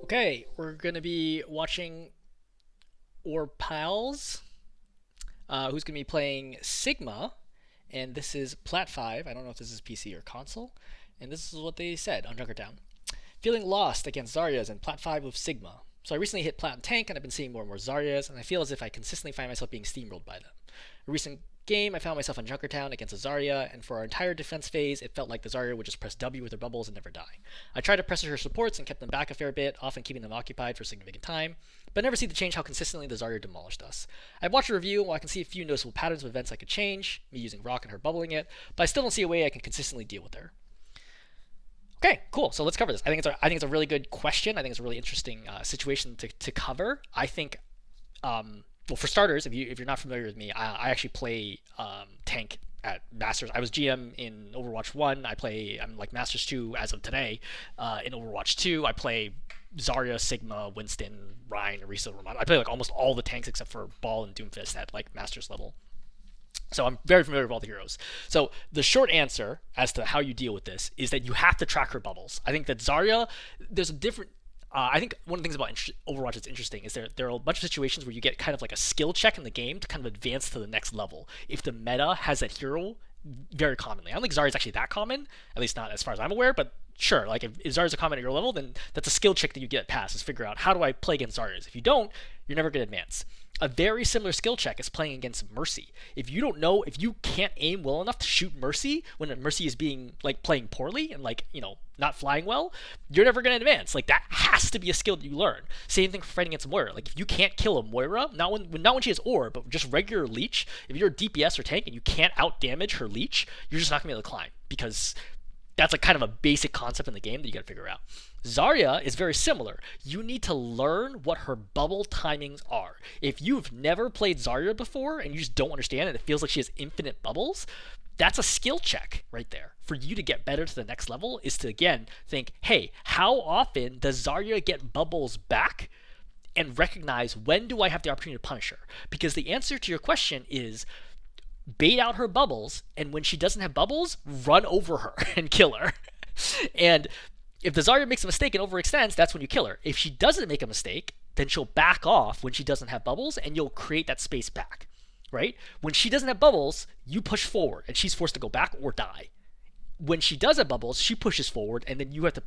Okay, we're gonna be watching Orpalz, who's gonna be playing Sigma, and this is Plat 5. I don't know if this is PC or console, and this is what they said on Junkertown. Feeling lost against Zaryas in Plat 5 with Sigma. So I recently hit Plat Tank, and I've been seeing more and more Zaryas, and I feel as if I consistently find myself being steamrolled by them. A recent game, I found myself on Junkertown against a Zarya, and for our entire defense phase, it felt like the Zarya would just press W with her bubbles and never die. I tried to pressure her supports and kept them back a fair bit, often keeping them occupied for a significant time, but never seemed to change how consistently the Zarya demolished us. I've watched a review, and while I can see a few noticeable patterns of events I could change, me using Rock and her bubbling it, but I still don't see a way I can consistently deal with her. Okay, cool. So let's cover this. I think it's a really good question. I think it's a really interesting situation to cover. I think well, for starters, if you're not familiar with me, I actually play tank at Masters. I was GM in Overwatch 1. I'm like Masters 2 as of today. In Overwatch 2, I play Zarya, Sigma, Winston, Ryan, Orisa, Ramon. I play like almost all the tanks except for Ball and Doomfist at like Masters level. So I'm very familiar with all the heroes. So the short answer as to how you deal with this is that you have to track her bubbles. I think that Zarya, there's a different I think one of the things about Overwatch that's interesting is there are a bunch of situations where you get kind of like a skill check in the game to kind of advance to the next level. If the meta has that hero very commonly. I don't think Zarya is actually that common, at least not as far as I'm aware, but sure, like if Zarya's a common at your level, then that's a skill check that you get past, is figure out how do I play against Zaryas. If you don't, you're never going to advance. A very similar skill check is playing against Mercy. If you can't aim well enough to shoot Mercy when Mercy is being like playing poorly and like, not flying well, you're never going to advance. Like that has to be a skill that you learn. Same thing for fighting against Moira. Like if you can't kill a Moira, not when she has Orb, but just regular leech, if you're a DPS or tank and you can't out damage her leech, you're just not going to be able to climb, because that's like kind of a basic concept in the game that you got to figure out. Zarya is very similar. You need to learn what her bubble timings are. If you've never played Zarya before and you just don't understand and it feels like she has infinite bubbles, that's a skill check right there. For you to get better to the next level is to, again, think, hey, how often does Zarya get bubbles back? And recognize, when do I have the opportunity to punish her? Because the answer to your question is bait out her bubbles, and when she doesn't have bubbles, run over her and kill her. And if the Zarya makes a mistake and overextends, that's when you kill her. If she doesn't make a mistake, then she'll back off when she doesn't have bubbles, and you'll create that space back, right? When she doesn't have bubbles, you push forward, and she's forced to go back or die. When she does have bubbles, she pushes forward, and then you have to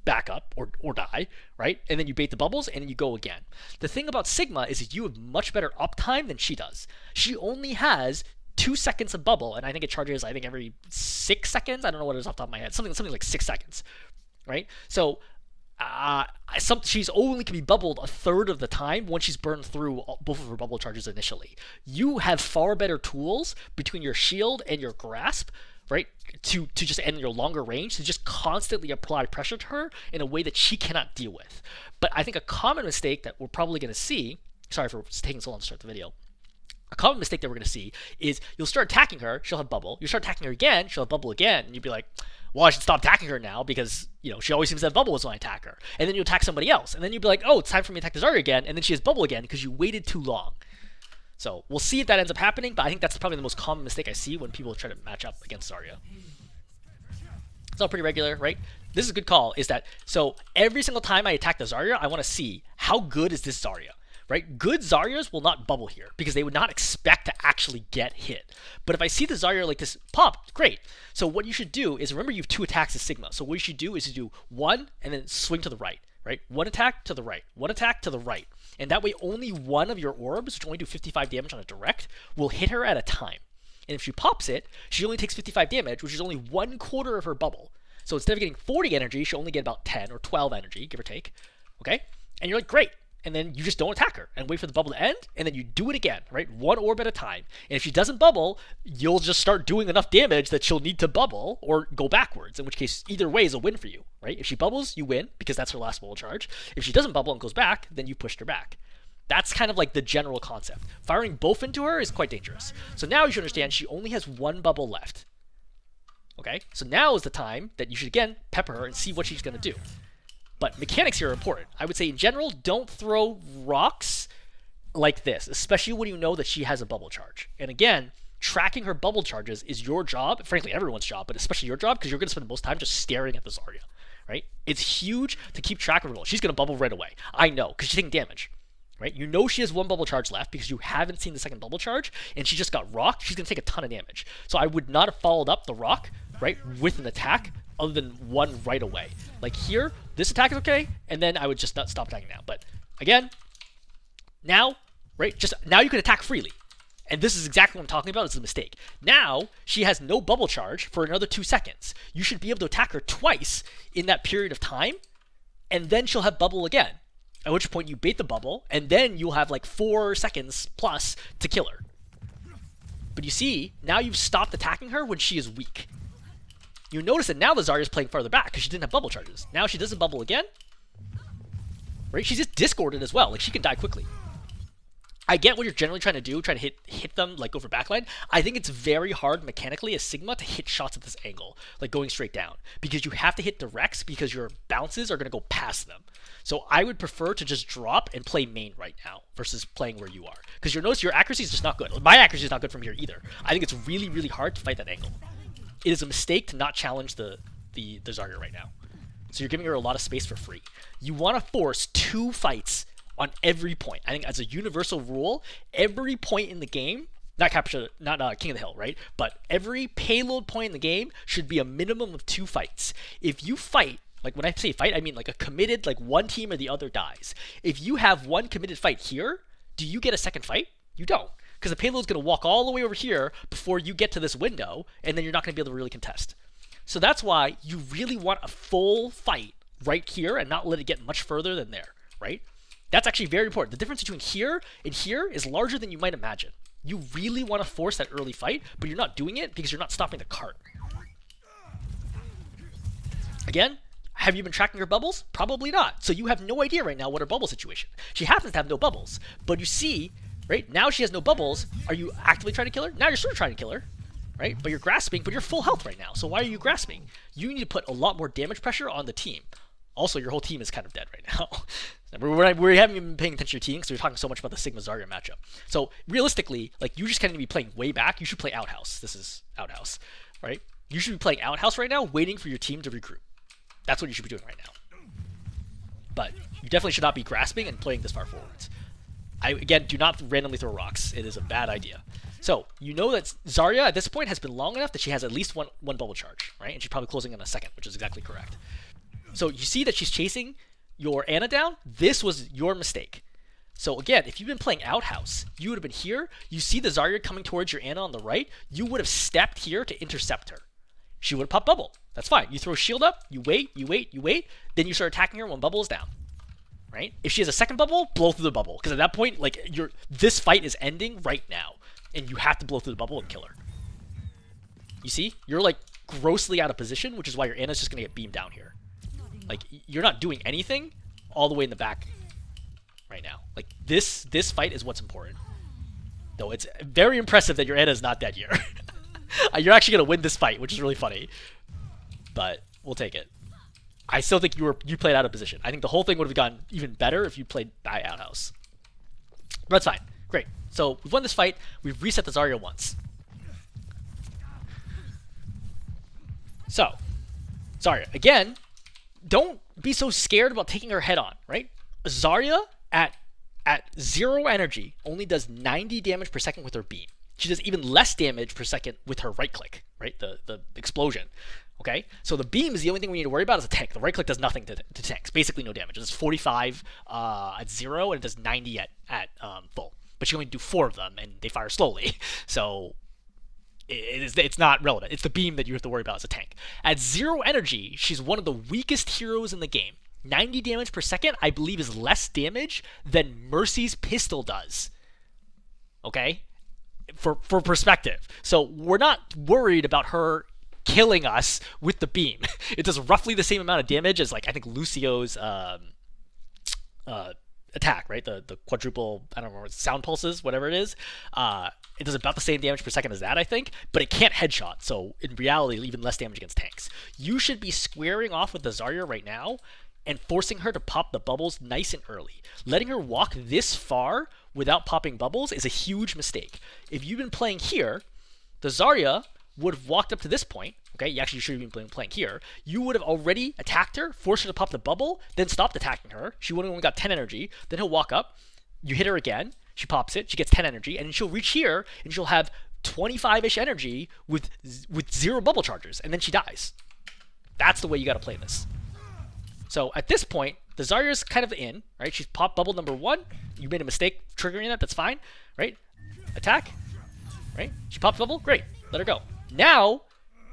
back up or die, right? And then you bait the bubbles, and then you go again. The thing about Sigma is that you have much better uptime than she does. She only has 2 seconds of bubble, and I think it charges, every 6 seconds. I don't know what it is off the top of my head. Something like 6 seconds, right? So she's only can be bubbled a third of the time once she's burned through both of her bubble charges initially. You have far better tools between your shield and your grasp, right, to just end your longer range, to just constantly apply pressure to her in a way that she cannot deal with. But I think a common mistake that we're probably going to see, sorry for taking so long to start the video, a common mistake that we're going to see is you'll start attacking her, she'll have bubble. You start attacking her again, she'll have bubble again, and you'll be like, well, I should stop attacking her now because, she always seems to have bubbles when I attack her. And then you attack somebody else, and then you'll be like, oh, it's time for me to attack the Zarya again, and then she has bubble again because you waited too long. So we'll see if that ends up happening, but I think that's probably the most common mistake I see when people try to match up against Zarya. It's all pretty regular, right? This is a good call, is that, so every single time I attack the Zarya, I want to see how good is this Zarya. Right? Good Zaryas will not bubble here because they would not expect to actually get hit. But if I see the Zarya like this pop, great. So what you should do is, remember you have 2 attacks as Sigma. So what you should do is you do 1 and then swing to the right, right? 1 attack to the right, 1 attack to the right. And that way only one of your orbs, which only do 55 damage on a direct, will hit her at a time. And if she pops it, she only takes 55 damage, which is only 1/4 of her bubble. So instead of getting 40 energy, she'll only get about 10 or 12 energy, give or take. Okay? And you're like, great. And then you just don't attack her and wait for the bubble to end, and then you do it again, right? 1 orb at a time. And if she doesn't bubble, you'll just start doing enough damage that she'll need to bubble or go backwards, in which case either way is a win for you, right? If she bubbles, you win because that's her last bubble charge. If she doesn't bubble and goes back, then you pushed her back. That's kind of like the general concept. Firing both into her is quite dangerous. So now you should understand she only has 1 bubble left. Okay? So now is the time that you should, again, pepper her and see what she's going to do. But mechanics here are important. I would say in general, don't throw rocks like this, especially when you know that she has a bubble charge. And again, tracking her bubble charges is your job, frankly everyone's job, but especially your job, because you're going to spend the most time just staring at the Zarya, right? It's huge to keep track of her. She's going to bubble right away. I know, because she's taking damage, right? You know she has one bubble charge left because you haven't seen the second bubble charge, and she just got rocked. She's going to take a ton of damage. So I would not have followed up the rock, right, with an attack other than one right away. Like here, this attack is okay, and then I would just not stop attacking now. But again, now, right, just now you can attack freely. And this is exactly what I'm talking about. This is a mistake. Now, she has no bubble charge for another 2 seconds. You should be able to attack her twice in that period of time, and then she'll have bubble again. At which point you bait the bubble, and then you'll have like 4 seconds plus to kill her. But you see, now you've stopped attacking her when she is weak. You notice that now the Zarya is playing farther back because she didn't have bubble charges. Now she doesn't bubble again. Right? She's just discorded as well. Like, she can die quickly. I get what you're generally trying to do, trying to hit them, like, over backline. I think it's very hard mechanically as Sigma to hit shots at this angle, like going straight down, because you have to hit directs because your bounces are going to go past them. So I would prefer to just drop and play main right now versus playing where you are, because you'll notice your accuracy is just not good. My accuracy is not good from here either. I think it's really, really hard to fight that angle. It is a mistake to not challenge the Zarya right now. So you're giving her a lot of space for free. You want to force 2 fights on every point. I think as a universal rule, every point in the game, not King of the Hill, right? But every payload point in the game should be a minimum of 2 fights. If you fight, like when I say fight, I mean like a committed, like one team or the other dies. If you have one committed fight here, do you get a second fight? You don't. Because the payload's going to walk all the way over here before you get to this window, and then you're not going to be able to really contest. So that's why you really want a full fight right here and not let it get much further than there, right? That's actually very important. The difference between here and here is larger than you might imagine. You really want to force that early fight, but you're not doing it because you're not stopping the cart. Again, have you been tracking her bubbles? Probably not. So you have no idea right now what her bubble situation. She happens to have no bubbles, but you see, right, now she has no bubbles. Are you actively trying to kill her? Now you're sort of trying to kill her, right? But you're grasping, but you're full health right now. So why are you grasping? You need to put a lot more damage pressure on the team. Also, your whole team is kind of dead right now. We haven't even been paying attention to your team because we're talking so much about the Sigma Zarya matchup. So realistically, like, you just kind of need to be playing way back. You should play Outhouse. This is Outhouse, right? You should be playing Outhouse right now, waiting for your team to regroup. That's what you should be doing right now. But you definitely should not be grasping and playing this far forwards. Again, do not randomly throw rocks. It is a bad idea. So you know that Zarya at this point has been long enough that she has at least one bubble charge, right? And she's probably closing in a second, which is exactly correct. So you see that she's chasing your Ana down. This was your mistake. So again, if you've been playing Outhouse, you would have been here. You see the Zarya coming towards your Ana on the right. You would have stepped here to intercept her. She would have popped bubble. That's fine. You throw shield up. You wait. Then you start attacking her when bubble is down. Right? If she has a second bubble, blow through the bubble. Because at that point, like, this fight is ending right now. And you have to blow through the bubble and kill her. You see? You're, like, grossly out of position, which is why your Ana's just going to get beamed down here. Like, you're not doing anything all the way in the back right now. Like, this fight is what's important. Though it's very impressive that your Ana is not dead here. You're actually going to win this fight, which is really funny. But we'll take it. I still think you played out of position. I think the whole thing would have gone even better if you played by Outhouse. But that's fine. Great. So we've won this fight. We've reset the Zarya once. So, Zarya, again, don't be so scared about taking her head on, right? Zarya at 0 energy only does 90 damage per second with her beam. She does even less damage per second with her right click, right? The explosion. Okay, so the beam is the only thing we need to worry about as a tank. The right click does nothing to tanks, basically no damage. It does 45 at 0 and it does 90 at full. But you only do 4 of them and they fire slowly. So it's not relevant. It's the beam that you have to worry about as a tank. At 0 energy, she's one of the weakest heroes in the game. 90 damage per second, I believe, is less damage than Mercy's pistol does. Okay? For perspective. So we're not worried about her killing us with the beam. It does roughly the same amount of damage as, like, I think Lucio's attack, right? The quadruple, I don't remember, sound pulses, whatever it is. It does about the same damage per second as that, I think, but it can't headshot, so in reality, even less damage against tanks. You should be squaring off with the Zarya right now and forcing her to pop the bubbles nice and early. Letting her walk this far without popping bubbles is a huge mistake. If you've been playing here, the Zarya would have walked up to this point, okay, you actually should have been playing here, you would have already attacked her, forced her to pop the bubble, then stopped attacking her. She would have only got 10 energy. Then he'll walk up, you hit her again, she pops it, she gets 10 energy, and she'll reach here, and she'll have 25-ish energy with 0 bubble chargers, and then she dies. That's the way you got to play this. So at this point, the Zarya's kind of in, right? She's popped bubble number 1. You made a mistake triggering that, that's fine, right? Attack, right? She popped bubble, great, let her go. Now,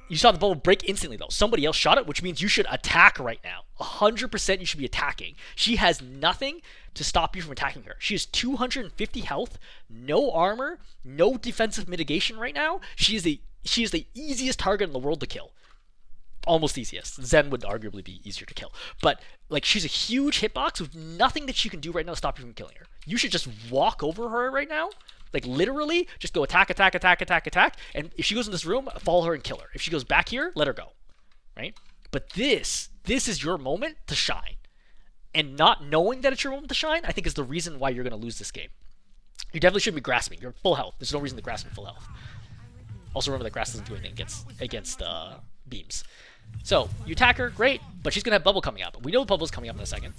you saw the bubble break instantly though. Somebody else shot it, which means you should attack right now. 100% you should be attacking. She has nothing to stop you from attacking her. She has 250 health, no armor, no defensive mitigation right now. She is the easiest target in the world to kill. Almost easiest. Zen would arguably be easier to kill. But like, she's a huge hitbox with nothing that you can do right now to stop you from killing her. You should just walk over her right now. Like literally, just go attack, attack, attack, attack, attack. And if she goes in this room, follow her and kill her. If she goes back here, let her go. Right? But this is your moment to shine. And not knowing that it's your moment to shine, I think is the reason why you're going to lose this game. You definitely shouldn't be grasping. You're full health. There's no reason to grasp in full health. Also remember that grass doesn't do anything against beams. So, you attack her, great, but she's going to have bubble coming up. We know bubble's coming up in a second.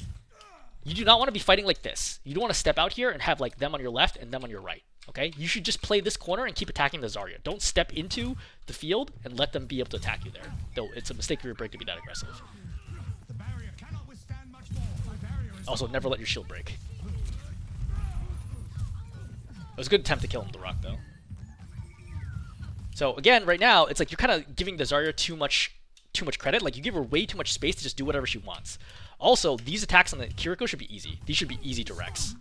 You do not want to be fighting like this. You don't want to step out here and have like them on your left and them on your right. Okay? You should just play this corner and keep attacking the Zarya. Don't step into the field and let them be able to attack you there. Though it's a mistake of your break to be that aggressive. Also, never let your shield break. It was a good attempt to kill him with the rock, though. So again, right now, it's like you're kind of giving the Zarya too much credit. Like, you give her way too much space to just do whatever she wants. Also, these attacks on the Kiriko should be easy. These should be easy directs.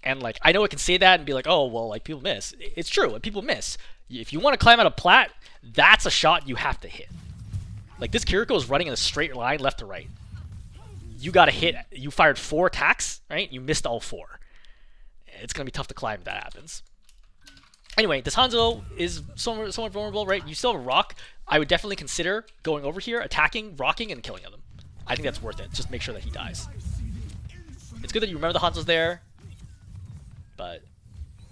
And like, I know I can say that and be like, oh, well, like, people miss. It's true, people miss. If you want to climb out of plat, that's a shot you have to hit. Like, this Kiriko is running in a straight line left to right. You got to hit. You fired 4 attacks, right? You missed all 4. It's going to be tough to climb if that happens. Anyway, this Hanzo is somewhat vulnerable, right? You still have a rock. I would definitely consider going over here, attacking, rocking, and killing them. I think that's worth it. Just make sure that he dies. It's good that you remember the Hanzo's there, but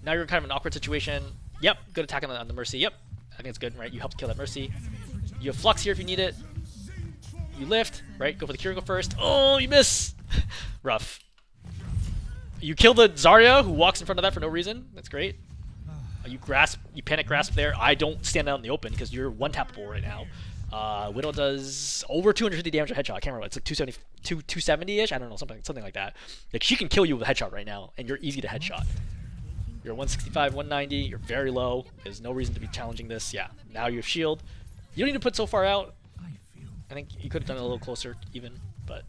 now you're in kind of an awkward situation. Yep, good attack on the Mercy. Yep, I think it's good, right? You helped kill that Mercy. You have Flux here if you need it. You lift, right? Go for the Kiriko first. Oh, you miss! Rough. You kill the Zarya, who walks in front of that for no reason. That's great. You panic grasp there. I don't stand out in the open because you're one-tappable right now. Widow does over 250 damage a headshot. I can't remember. It's like 270-ish? I don't know, something like that. Like, she can kill you with a headshot right now, and you're easy to headshot. You're 165, 190. You're very low. There's no reason to be challenging this. Yeah, now you have shield. You don't need to put so far out. I think you could have done it a little closer even, but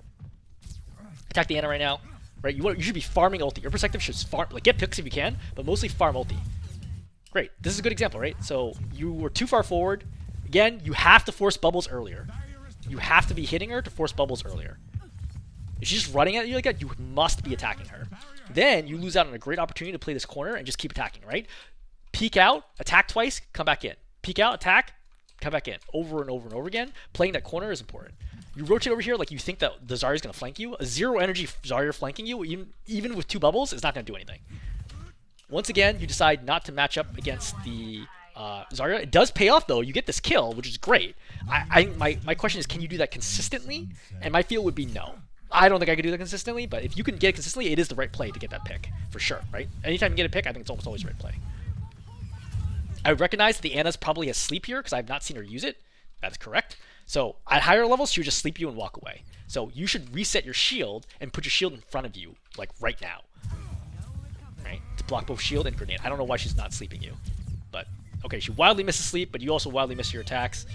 attack the Ana right now. Right, you should be farming ulti. Your perspective should farm, like, get picks if you can, but mostly farm ulti. Great. This is a good example, right? So you were too far forward. Again, you have to force bubbles earlier. You have to be hitting her to force bubbles earlier. If she's just running at you like that, you must be attacking her. Then you lose out on a great opportunity to play this corner and just keep attacking, right? Peek out, attack twice, come back in. Peek out, attack, come back in. Over and over and over again. Playing that corner is important. You rotate over here like you think that the Zarya's going to flank you. A 0 energy Zarya flanking you, even with 2 bubbles, is not going to do anything. Once again, you decide not to match up against the Zarya. It does pay off, though. You get this kill, which is great. My question is, can you do that consistently? And my feel would be no. I don't think I could do that consistently, but if you can get it consistently, it is the right play to get that pick, for sure, right? Anytime you get a pick, I think it's almost always the right play. I recognize that the Ana's probably has sleep here, because I have not seen her use it. That is correct. So at higher levels, she would just sleep you and walk away. So you should reset your shield and put your shield in front of you, like right now. Right? To block both shield and grenade. I don't know why she's not sleeping you. But, okay, she wildly misses sleep, but you also wildly miss your attacks.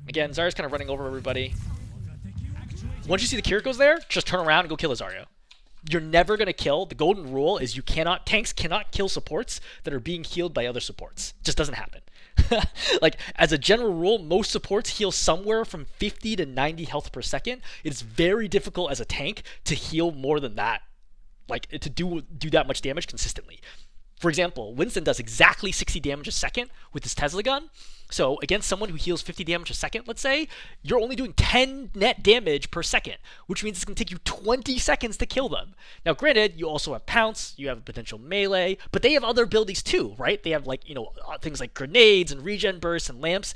Again, Zarya's kind of running over everybody. Once you see the Kiriko's there, just turn around and go kill the Zarya. You're never going to kill. The golden rule is tanks cannot kill supports that are being healed by other supports. It just doesn't happen. Like, as a general rule, most supports heal somewhere from 50 to 90 health per second. It's very difficult as a tank to heal more than that. Like, to do that much damage consistently. For example, Winston does exactly 60 damage a second with his Tesla gun. So against someone who heals 50 damage a second, let's say, you're only doing 10 net damage per second, which means it's going to take you 20 seconds to kill them. Now, granted, you also have Pounce, you have potential melee, but they have other abilities too, right? They have, like, you know, things like grenades and regen bursts and lamps.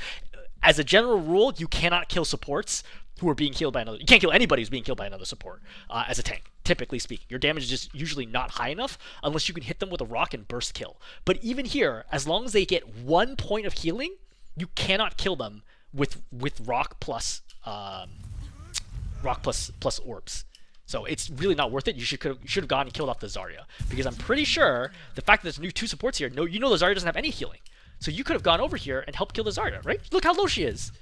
As a general rule, you cannot kill supports who are being killed by another. You can't kill anybody who's being killed by another support as a tank, typically speaking. Your damage is just usually not high enough unless you can hit them with a rock and burst kill. But even here, as long as they get 1 point of healing, you cannot kill them with rock plus orbs. So it's really not worth it. You should have gone and killed off the Zarya, because I'm pretty sure the fact that there's new 2 supports here, no, you know the Zarya doesn't have any healing. So you could have gone over here and helped kill the Zarya, right? Look how low she is.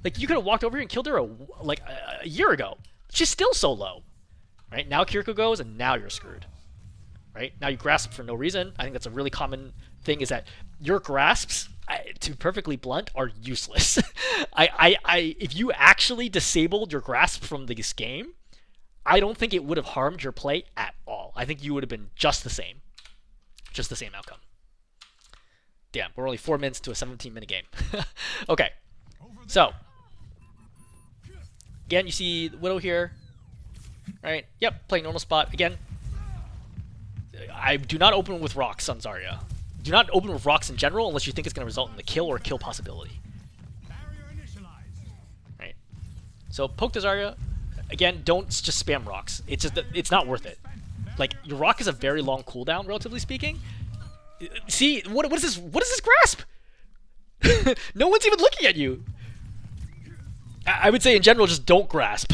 Like, you could have walked over here and killed her a year ago. She's still so low, right? Now Kiriko goes, and now you're screwed, right? Now you grasp for no reason. I think that's a really common thing, is that your grasps, to be perfectly blunt, are useless. If you actually disabled your grasp from this game, I don't think it would have harmed your play at all. I think you would have been just the same outcome. Damn, we're only 4 minutes to a 17-minute game. Okay, so again, you see Widow here, right? Yep, playing normal spot. Again, I do not open with rocks on Zarya. Do not open with rocks in general unless you think it's going to result in the kill or kill possibility. Right. So poke the Zarya. Again, don't just spam rocks. It's just that it's not worth it. Like, your rock is a very long cooldown, relatively speaking. See, what is this? What is this grasp? No one's even looking at you. I would say in general, just don't grasp.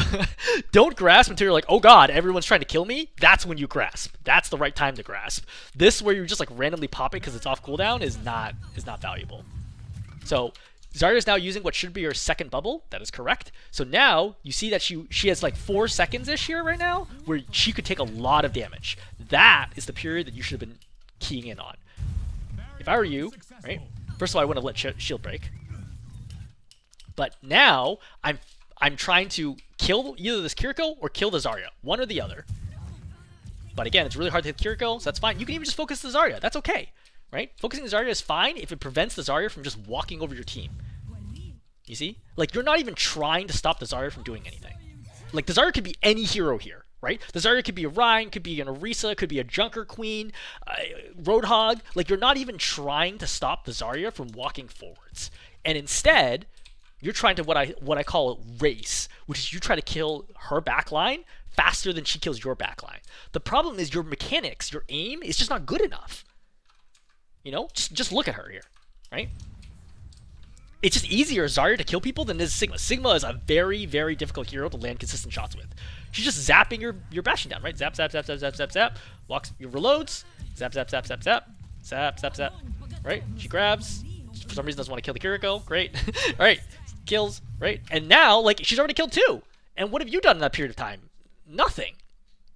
Don't grasp until you're like, oh god, everyone's trying to kill me. That's when you grasp. That's the right time to grasp. This, where you just like randomly pop it because it's off cooldown, is not valuable. So Zarya is now using what should be her second bubble. That is correct. So now you see that she has like 4 seconds-ish here right now, where she could take a lot of damage. That is the period that you should have been keying in on. If I were you, right? First of all, I wouldn't have let shield break. But now I'm trying to kill either this Kiriko or kill the Zarya, one or the other. But again, it's really hard to hit Kiriko, so that's fine. You can even just focus the Zarya. That's okay, right? Focusing the Zarya is fine if it prevents the Zarya from just walking over your team. You see? Like, you're not even trying to stop the Zarya from doing anything. Like, the Zarya could be any hero here, right? The Zarya could be a Rein, could be an Orisa, could be a Junker Queen, Roadhog. Like, you're not even trying to stop the Zarya from walking forwards. And instead, you're trying to what I call race, which is you try to kill her backline faster than she kills your backline. The problem is your mechanics, your aim is just not good enough. You know, just look at her here, right? It's just easier Zarya to kill people than it is Sigma. Sigma is a very, very difficult hero to land consistent shots with. She's just zapping your Bastion down, right? Zap, zap, zap, zap, zap, zap, zap. Walks your reloads. Zap, zap, zap, zap, zap. Zap, zap, zap. Right? She grabs. For some reason doesn't want to kill the Kiriko. Great. All right. Kills, right? And now, like, she's already killed 2. And what have you done in that period of time? Nothing.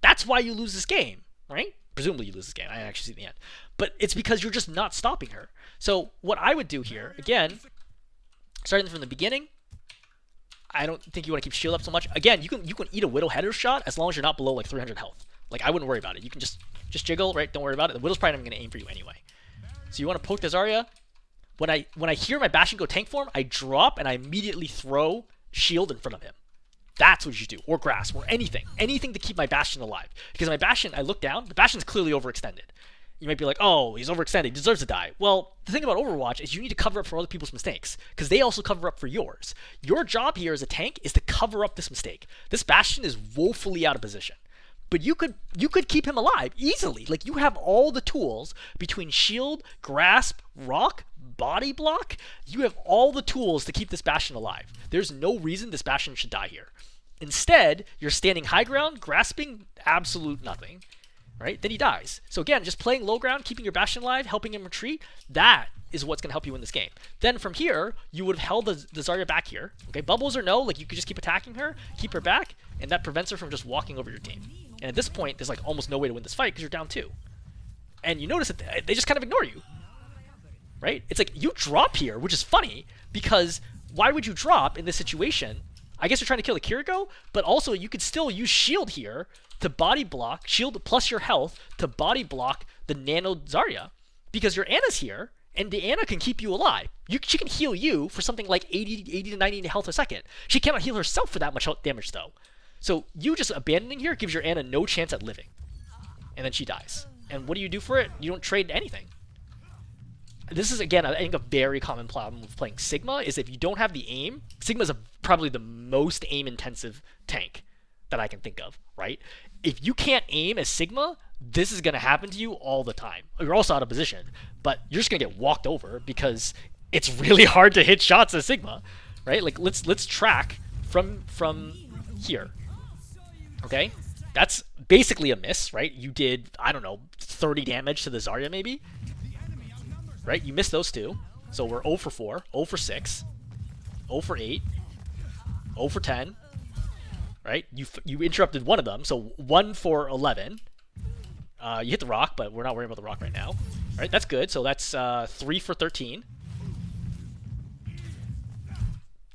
That's why you lose this game, right? Presumably you lose this game. I didn't actually see the end. But it's because you're just not stopping her. So what I would do here, again, starting from the beginning, I don't think you want to keep shield up so much. Again, you can eat a Widow header shot as long as you're not below like 300 health. Like, I wouldn't worry about it. You can just jiggle, right? Don't worry about it. The Widow's probably not going to aim for you anyway. So you want to poke the Zarya. When I hear my Bastion go tank form, I drop and I immediately throw shield in front of him. That's what you do, or grasp, or anything to keep my Bastion alive. Because my Bastion, I look down, the Bastion's clearly overextended. You might be like, oh, he's overextended, he deserves to die. Well, the thing about Overwatch is you need to cover up for other people's mistakes, because they also cover up for yours. Your job here as a tank is to cover up this mistake. This Bastion is woefully out of position. But you could keep him alive easily. Like, you have all the tools between shield, grasp, rock, body block. You have all the tools to keep this Bastion alive. There's no reason this Bastion should die here. Instead, you're standing high ground, grasping absolute nothing, right? Then he dies. So again, just playing low ground, keeping your Bastion alive, helping him retreat, that is what's going to help you win this game. Then from here, you would have held the Zarya back here. Okay, bubbles or no, like, you could just keep attacking her, keep her back, and that prevents her from just walking over your team. And at this point, there's like almost no way to win this fight because you're down 2. And you notice that they just kind of ignore you, right? It's like you drop here, which is funny because why would you drop in this situation? I guess you're trying to kill the Kiriko, but also you could still use shield here to body block, shield plus your health to body block the nano Zarya. because your Ana's here, and the Ana can keep you alive. She can heal you for something like 80 to 90 health a second. She cannot heal herself for that much health damage, though. So you just abandoning here gives your Ana no chance at living. And then she dies. And what do you do for it? You don't trade anything. This is, again, I think a very common problem with playing Sigma, is if you don't have the aim. Sigma's probably the most aim-intensive tank that I can think of, right? If you can't aim as Sigma, this is going to happen to you all the time. You're also out of position, but you're just going to get walked over because it's really hard to hit shots as Sigma, right? Like, let's track from here, okay? That's basically a miss, right? You did, I don't know, 30 damage to the Zarya, maybe? Right? You missed those two. So we're 0 for 4, 0 for 6, 0 for 8, 0 for 10. Right? You interrupted one of them, so 1 for 11. You hit the rock, but we're not worrying about the rock right now. Right? That's good. So that's 3 for 13.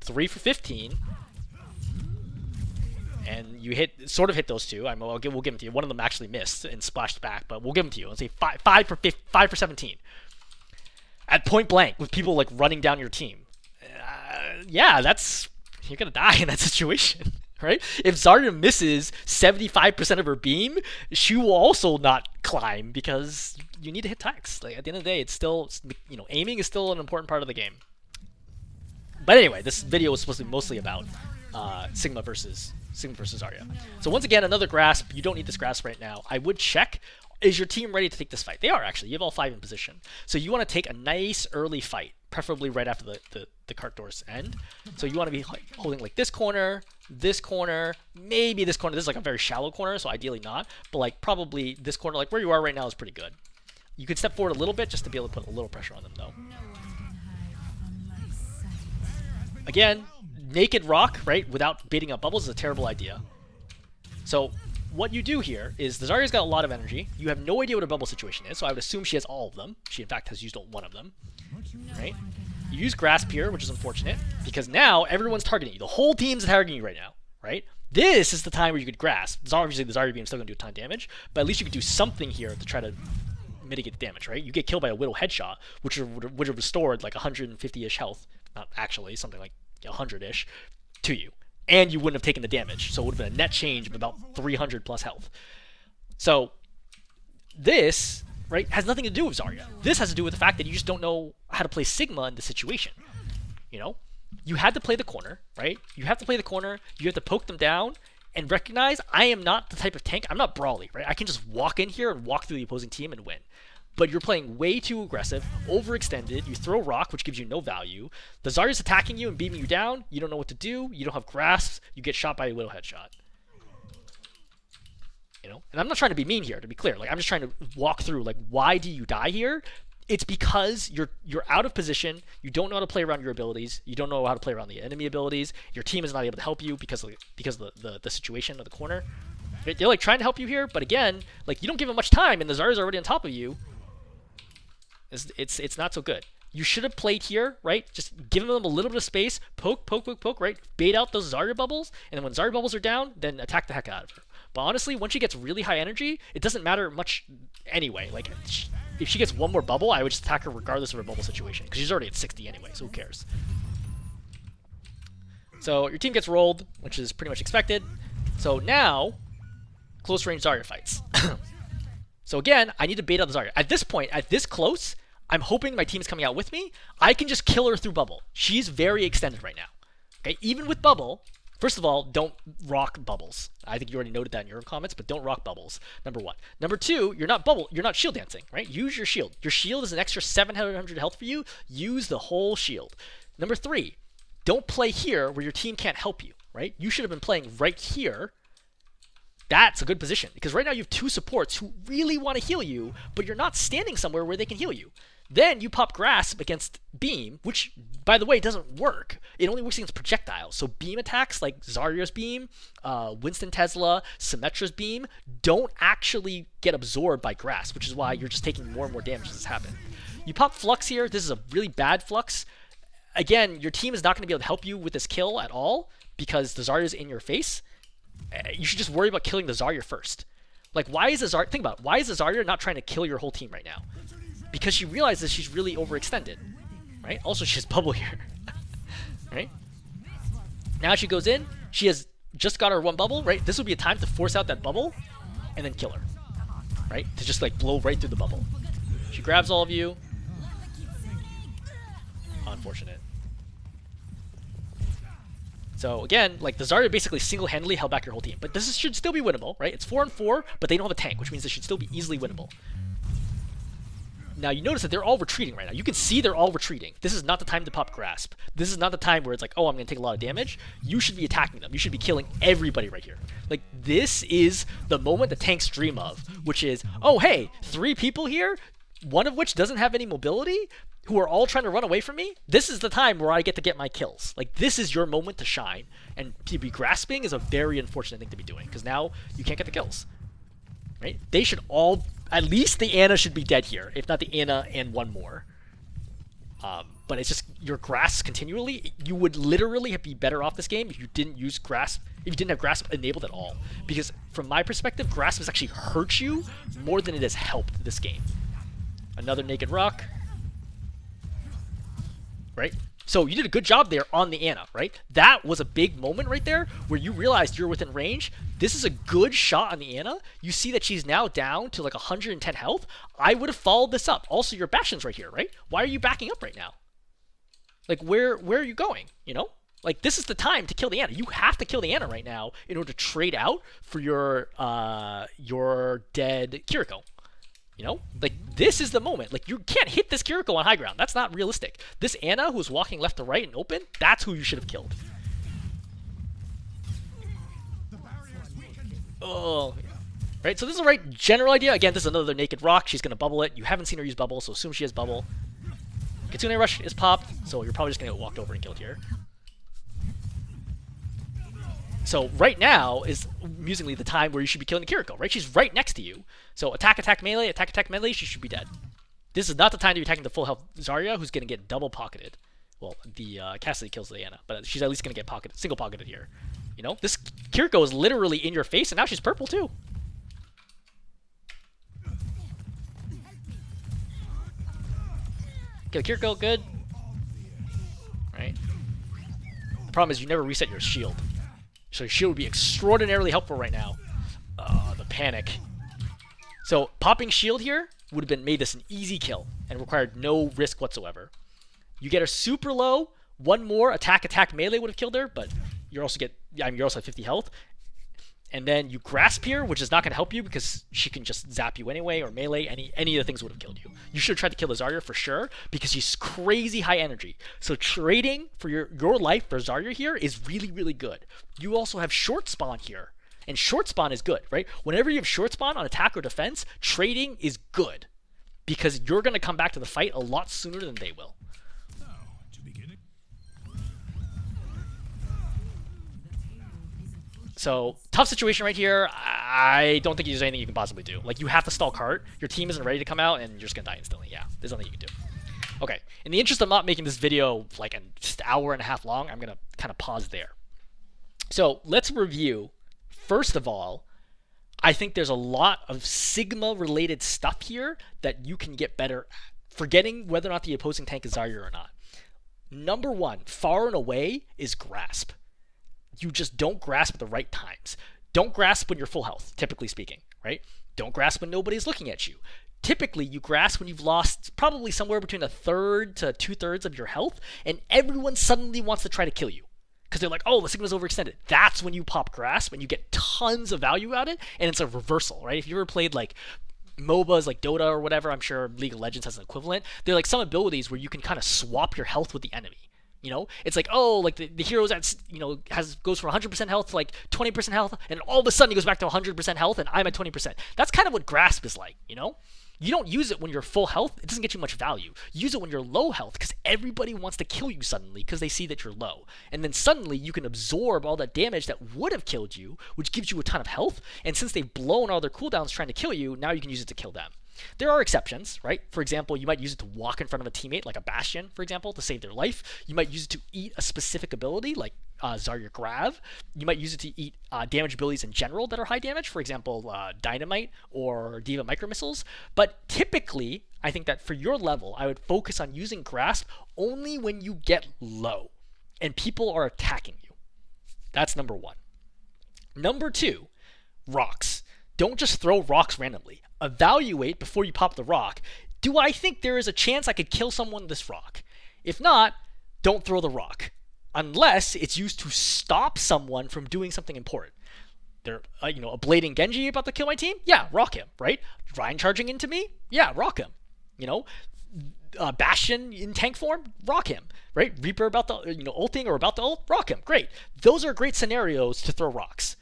3 for 15. And you sort of hit those two. We'll give them to you. One of them actually missed and splashed back, but we'll give them to you. Let's say 5 for 17. At point blank, with people like running down your team. Yeah, you're gonna die in that situation, right? If Zarya misses 75% of her beam, she will also not climb because you need to hit techs. Like, at the end of the day, it's still, aiming is still an important part of the game. But anyway, this video was supposed to be mostly about Sigma versus Zarya. So once again, another grasp. You don't need this grasp right now. I would check. Is your team ready to take this fight? They are, actually. You have all 5 in position. So you want to take a nice early fight, preferably right after the cart doors end. So you want to be holding like this corner, maybe this corner. This is like a very shallow corner, so ideally not. But like probably this corner, like where you are right now, is pretty good. You can step forward a little bit just to be able to put a little pressure on them, though. Again, naked rock, right, without baiting up bubbles is a terrible idea. So what you do here is the Zarya's got a lot of energy. You have no idea what her bubble situation is, so I would assume she has all of them. She, in fact, has used one of them. Right? You use Grasp here, which is unfortunate, because now everyone's targeting you. The whole team's targeting you right now, right? This is the time where you could Grasp. Obviously, the Zarya beam is still going to do a ton of damage, but at least you could do something here to try to mitigate the damage, right? You get killed by a Widow headshot, which would have restored like 150-ish health. Not actually, something like 100-ish to you. And you wouldn't have taken the damage, so it would have been a net change of about 300 plus health. So this, right, has nothing to do with Zarya. This has to do with the fact that you just don't know how to play Sigma in this situation. You had to play the corner, right? You have to play the corner. You have to poke them down and recognize I am not the type of tank. I'm not Brawly, right? I can just walk in here and walk through the opposing team and win. But you're playing way too aggressive, overextended. You throw rock, which gives you no value. The Zarya's attacking you and beating you down. You don't know what to do. You don't have grasps. You get shot by a Widow headshot. And I'm not trying to be mean here, to be clear. Like, I'm just trying to walk through, like, why do you die here? It's because you're out of position. You don't know how to play around your abilities. You don't know how to play around the enemy abilities. Your team is not able to help you because of the situation of the corner. They're like trying to help you here, but again, like, you don't give them much time, and the Zarya's already on top of you. It's not so good. You should have played here, right? Just giving them a little bit of space, poke, right? Bait out those Zarya bubbles, and then when Zarya bubbles are down, then attack the heck out of her. But honestly, when she gets really high energy, it doesn't matter much anyway. Like, if she gets one more bubble, I would just attack her regardless of her bubble situation, because she's already at 60 anyway, so who cares? So your team gets rolled, which is pretty much expected. So now, close range Zarya fights. So again, I need to bait out the Zarya. At this point, at this close, I'm hoping my team is coming out with me. I can just kill her through bubble. She's very extended right now. Okay, even with bubble, first of all, don't rock bubbles. I think you already noted that in your comments, but don't rock bubbles. Number 1. Number 2, you're not shield dancing, right? Use your shield. Your shield is an extra 700 health for you. Use the whole shield. Number 3, don't play here where your team can't help you, right? You should have been playing right here. That's a good position, because right now you have 2 supports who really want to heal you, but you're not standing somewhere where they can heal you. Then you pop Grasp against Beam, which, by the way, doesn't work. It only works against projectiles. So beam attacks like Zarya's beam, Winston Tesla, Symmetra's beam don't actually get absorbed by Grasp, which is why you're just taking more and more damage as this happens. You pop Flux here. This is a really bad Flux. Again, your team is not going to be able to help you with this kill at all because the Zarya's in your face. You should just worry about killing the Zarya first. Like, why is the Zarya... Think about it. Why is the Zarya not trying to kill your whole team right now? because she realizes she's really overextended, right? Also, she has bubble here, right? Now she goes in. She has just got her one bubble, right? This would be a time to force out that bubble and then kill her, right? To just like blow right through the bubble. She grabs all of you. Unfortunate. So again, like the Zarya basically single-handedly held back your whole team. But this should still be winnable, right? It's 4-4, but they don't have a tank, which means it should still be easily winnable. Now you notice that they're all retreating right now. You can see they're all retreating. This is not the time to pop grasp. This is not the time where it's like, oh, I'm going to take a lot of damage. You should be attacking them. You should be killing everybody right here. Like, this is the moment the tanks dream of, which is, oh, hey, 3 people here, one of which doesn't have any mobility, who are all trying to run away from me. This is the time where I get to get my kills. Like, this is your moment to shine. And to be grasping is a very unfortunate thing to be doing, because now you can't get the kills. Right? They should all, at least the Ana should be dead here, if not the Ana and one more. But it's just your grasp continually. You would literally be better off this game if you didn't use grasp, if you didn't have grasp enabled at all. Because from my perspective, grasp has actually hurt you more than it has helped this game. Another naked rock. Right? So you did a good job there on the Ana, right? That was a big moment right there where you realized you're within range. This is a good shot on the Ana. You see that she's now down to like 110 health. I would have followed this up. Also, your Bastion's right here, right? Why are you backing up right now? Like, where are you going, you know? Like, this is the time to kill the Ana. You have to kill the Ana right now in order to trade out for your dead Kiriko. You know, like, this is the moment. Like, you can't hit this Kiriko on high ground. That's not realistic. This Ana who's walking left to right and open, that's who you should have killed. Oh, right. So this is the right general idea. Again, this is another naked rock. She's gonna bubble it. You haven't seen her use bubble, so assume she has bubble. Kitsune Rush is popped, so you're probably just gonna get walked over and killed here. So right now is amusingly the time where you should be killing the Kiriko, right? She's right next to you. So attack, melee, she should be dead. This is not the time to be attacking the full health Zarya, who's going to get double pocketed. Well, the Cassidy kills the Ana, but she's at least going to get pocketed, single pocketed here. You know, this Kiriko is literally in your face, and now she's purple too. Kill Kiriko, good. Right. The problem is you never reset your shield. So your shield would be extraordinarily helpful right now. The panic. So popping shield here would have made this an easy kill and required no risk whatsoever. You get her super low. One more attack melee would have killed her, but you also have 50 health. And then you grasp here, which is not going to help you because she can just zap you anyway, or melee, any of the things would have killed you. You should have tried to kill the Zarya for sure because she's crazy high energy. So trading for your life for Zarya here is really, really good. You also have short spawn here, and short spawn is good, right? Whenever you have short spawn on attack or defense, trading is good because you're going to come back to the fight a lot sooner than they will. So, tough situation right here. I don't think there's anything you can possibly do. Like, you have to stall cart. Your team isn't ready to come out, and you're just going to die instantly. Yeah, there's nothing you can do. Okay, in the interest of not making this video like just an hour and a half long, I'm going to kind of pause there. So, let's review. First of all, I think there's a lot of Sigma-related stuff here that you can get better at, forgetting whether or not the opposing tank is Zarya or not. Number one, far and away, is grasp. You just don't grasp at the right times. Don't grasp when you're full health, typically speaking, right? Don't grasp when nobody's looking at you. Typically, you grasp when you've lost probably somewhere between a third to 2/3 of your health, and everyone suddenly wants to try to kill you. Because they're like, oh, the Sigma's overextended. That's when you pop grasp, and you get tons of value out of it, and it's a reversal, right? If you ever played, like, MOBAs like Dota or whatever, I'm sure League of Legends has an equivalent. They're like some abilities where you can kind of swap your health with the enemy. You know, it's like, oh, like the hero's at, you know, goes from 100% health to like 20% health, and all of a sudden he goes back to 100% health, and I'm at 20%. That's kind of what grasp is like, you know? You don't use it when you're full health. It doesn't get you much value. Use it when you're low health because everybody wants to kill you suddenly because they see that you're low. And then suddenly you can absorb all that damage that would have killed you, which gives you a ton of health. And since they've blown all their cooldowns trying to kill you, now you can use it to kill them. There are exceptions, right? For example, you might use it to walk in front of a teammate, like a Bastion, for example, to save their life. You might use it to eat a specific ability, like Zarya Grav. You might use it to eat damage abilities in general that are high damage, for example, Dynamite or Diva Micro Missiles. But typically, I think that for your level, I would focus on using grasp only when you get low and people are attacking you. That's number one. Number two, rocks. Don't just throw rocks randomly. Evaluate before you pop the rock. Do I think there is a chance I could kill someone with this rock? If not, don't throw the rock. Unless it's used to stop someone from doing something important. They're, a blading Genji about to kill my team? Yeah, rock him, right? Ryan charging into me? Yeah, rock him. Bastion in tank form? Rock him, right? Reaper about to, ulting or about to ult? Rock him, great. Those are great scenarios to throw rocks.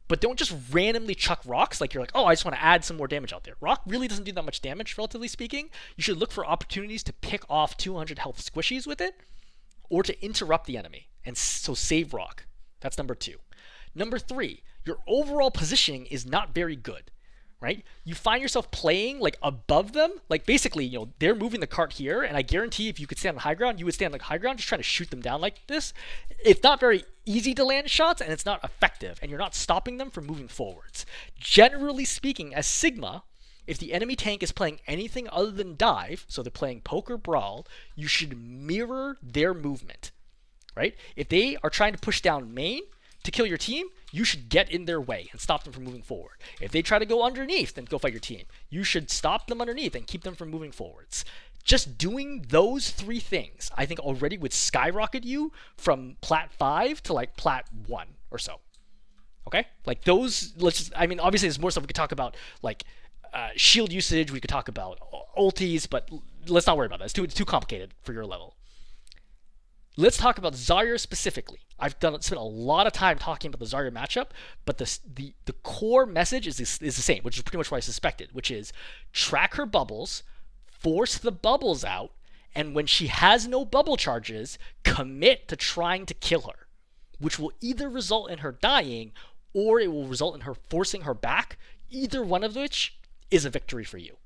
But don't just randomly chuck rocks like you're like, oh, I just want to add some more damage out there. Rock really doesn't do that much damage, relatively speaking. You should look for opportunities to pick off 200 health squishies with it or to interrupt the enemy. And so save rock. That's number two. Number three, your overall positioning is not very good, right? You find yourself playing like above them. Like basically, they're moving the cart here, and I guarantee if you could stand on high ground, you would stand on high ground just trying to shoot them down like this. It's not very easy to land shots, and it's not effective, and you're not stopping them from moving forwards. Generally speaking, as Sigma, if the enemy tank is playing anything other than dive, so they're playing poke or brawl, you should mirror their movement, right? If they are trying to push down main to kill your team, you should get in their way and stop them from moving forward. If they try to go underneath, then go fight your team. You should stop them underneath and keep them from moving forwards. Just doing those three things, I think already would skyrocket you from plat 5 to like plat 1 or so. Okay? Like those, obviously there's more stuff we could talk about, like shield usage, we could talk about ultis, but let's not worry about that. It's too complicated for your level. Let's talk about Zarya specifically. I've spent a lot of time talking about the Zarya matchup, but the core message is the same, which is pretty much what I suspected, which is track her bubbles, force the bubbles out, and when she has no bubble charges, commit to trying to kill her, which will either result in her dying or it will result in her forcing her back, either one of which is a victory for you,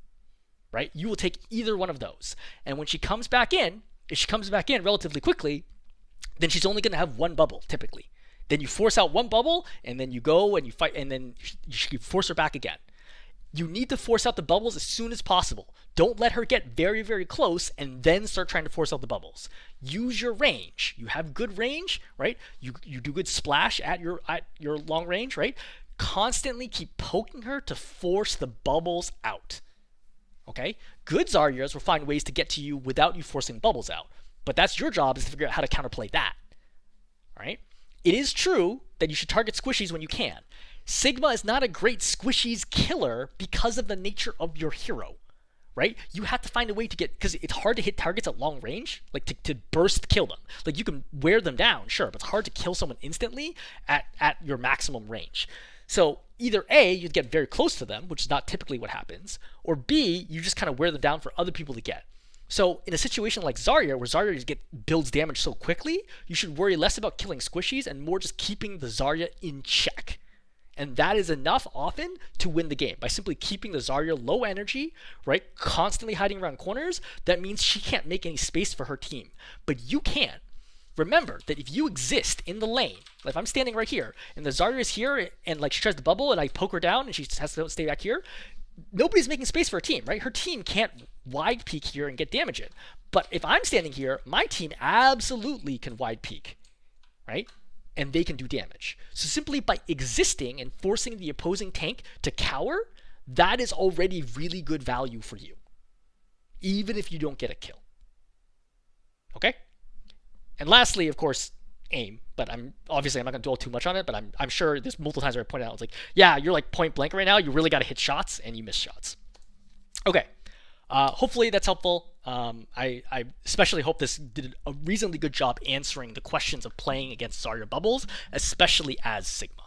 right? You will take either one of those. And when she comes back in, if she comes back in relatively quickly, then she's only going to have one bubble, typically. Then you force out one bubble, and then you go and you fight, and then you force her back again. You need to force out the bubbles as soon as possible. Don't let her get very, very close and then start trying to force out the bubbles. Use your range. You have good range, right? You do good splash at your long range, right? Constantly keep poking her to force the bubbles out. Okay? Good Zaryas will find ways to get to you without you forcing bubbles out. But that's your job, is to figure out how to counterplay that. Alright? It is true that you should target squishies when you can. Sigma is not a great squishies killer because of the nature of your hero. Right? You have to find a way to get, because it's hard to hit targets at long range, like to burst kill them. Like you can wear them down, sure, but it's hard to kill someone instantly at your maximum range. So either A, you'd get very close to them, which is not typically what happens, or B, you just kind of wear them down for other people to get. So in a situation like Zarya, where Zarya builds damage so quickly, you should worry less about killing squishies and more just keeping the Zarya in check. And that is enough often to win the game. By simply keeping the Zarya low energy, right, constantly hiding around corners, that means she can't make any space for her team. But you can. Remember that if you exist in the lane, like if I'm standing right here, and the Zarya is here, and like she tries to bubble, and I poke her down, and she has to stay back here, nobody's making space for her team, right? Her team can't wide peek here and get damage in. But if I'm standing here, my team absolutely can wide peek, right? And they can do damage. So simply by existing and forcing the opposing tank to cower, that is already really good value for you, even if you don't get a kill. Okay? And lastly, of course, aim. But I'm not going to dwell too much on it, but I'm sure there's multiple times where I pointed out, it's like, yeah, you're like point blank right now. You really got to hit shots, and you miss shots. Okay. Hopefully that's helpful. I especially hope this did a reasonably good job answering the questions of playing against Zarya Bubbles, especially as Sigma.